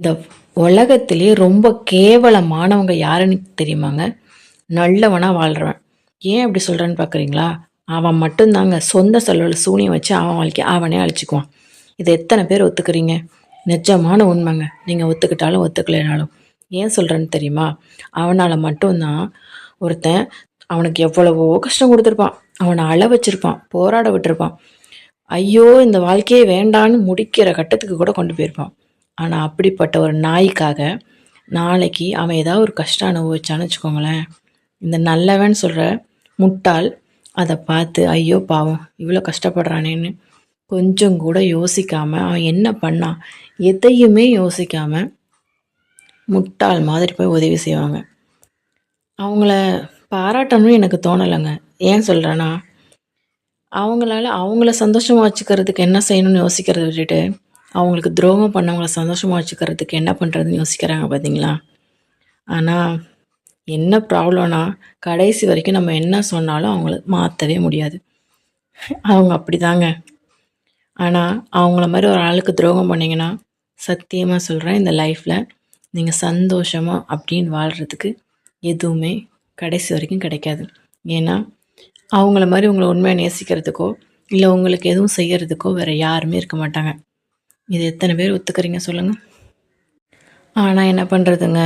இந்த உலகத்திலே ரொம்ப கேவலமானவங்க யாருன்னு தெரியுமாங்க? நல்லவனா வாழ்றவன். ஏன் அப்படி சொல்றேன்னு பார்க்குறீங்களா? அவன் மட்டும்தாங்க சொந்த செலவுல சூனியம் வச்சு அவன் வாழ்க்கைய அவனே அழிச்சுக்குவான். இத எத்தன பேர் ஒத்துக்கிறீங்க? நிஜமான உண்மைங்க. நீங்க ஒத்துக்கிட்டாலும் ஒத்துக்கலைனாலும். ஏன் சொல்றேன்னு தெரியுமா? அவனால மட்டும்தான் ஒருத்தன் அவனுக்கு எவ்வளவோ கஷ்டம் குடுத்துருப்பான். அவன அழ வச்சிருப்பான். போராட விட்டுருப்பான். ஐயோ! இந்த வாழ்க்கையே வேண்டான்னு முடிக்கிற கட்டத்துக்கு கூட கொண்டு போயிருப்பான். ஆனா, அப்படிப்பட்ட ஒரு நாய்க்காக, நாளைக்கு அவன் ஏதாவது ஒரு கஷ்டம் அனுபவிச்சான்னு வச்சுக்கோங்களேன், இந்த நல்லவன்னு சொல்ற முட்டாள் அத பார்த்து, ஐயோ பாவம்! இவ்ளோ கஷ்டப்படுறானேன்னு கொஞ்சம் கூட யோசிக்காம, அவன் என்ன பண்ணான்? எதையுமே யோசிக்காம, முட்டாள் மாதிரி போய் உதவி செய்வாங்க. அவங்கள பாராட்டணும்னு எனக்கு தோணலங்க. ஏன் சொல்றேன்னா, அவங்கள சந்தோஷமா வச்சுக்கிறதுக்கு என்ன செய்யணும்னு யோசிக்கிறத விட்டுட்டு, அவங்களுக்கு துரோகம் பண்ணவங்கள சந்தோஷமா வச்சுக்கிறதுக்கு என்ன பண்ணுறதுன்னு யோசிக்கிறாங்க பார்த்தீங்களா? ஆனா, என்ன ப்ராப்ளம்னா, கடைசி வரைக்கும் நம்ம என்ன சொன்னாலும் அவங்கள மாத்தவே முடியாது. அவங்க அப்படிதாங்க. ஆனா, அவங்கள மாரி ஒரு ஆளுக்கு துரோகம் பண்ணீங்கன்னா, சத்தியமா சொல்றேன் இந்த லைஃப்ல நீங்க சந்தோஷமா அப்படின்னு வாழ்றதுக்கு எதுவுமே கடைசி வரைக்கும் கிடைக்காது. ஏன்னா, அவங்கள மாரி உங்கள உண்மையா நேசிக்கிறதுக்கோ, இல்ல உங்களுக்கு எதுவும் செய்யறதுக்கோ வேற யாருமே இருக்க மாட்டாங்க. இது எத்தன பேர் ஒத்துக்கிறீங்க சொல்லுங்க? ஆனா என்ன பண்றதுங்க?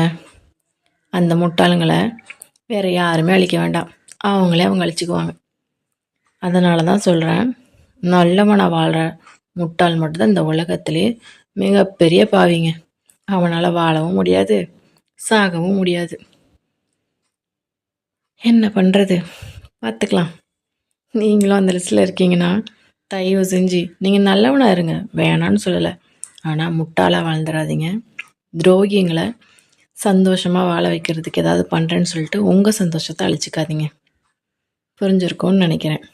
அந்த முட்டாளுங்கள வேற யாருமே அழிக்க வேண்டாம். அவங்களே அவங்க அழிச்சுக்குவாங்க. அதனால தான் சொல்றேன், நல்லவனா வாழ்ற முட்டாள் மட்டும் தான் இந்த உலகத்திலேயே மிகப்பெரிய பாவிங்க. அவனால வாழவும் முடியாது, சாகவும் முடியாது. என்ன பண்றது? பார்த்துக்கலாம். நீங்களும் அந்த லிஸ்ட்ல இருக்கீங்கன்னா, தயவு செஞ்சு நீங்க நல்லவனா இருங்க. வேணான்னு சொல்லல. ஆனா முட்டாளா வாழ்ந்துராதீங்க. துரோகிங்கள சந்தோஷமா வாழ வைக்கிறதுக்கு ஏதாவது பண்றேன்னு சொல்லிட்டு, உங்க சந்தோஷத்த அழிச்சுக்காதீங்க. புரிஞ்சிருக்கும்னு நெனைக்கிறேன்.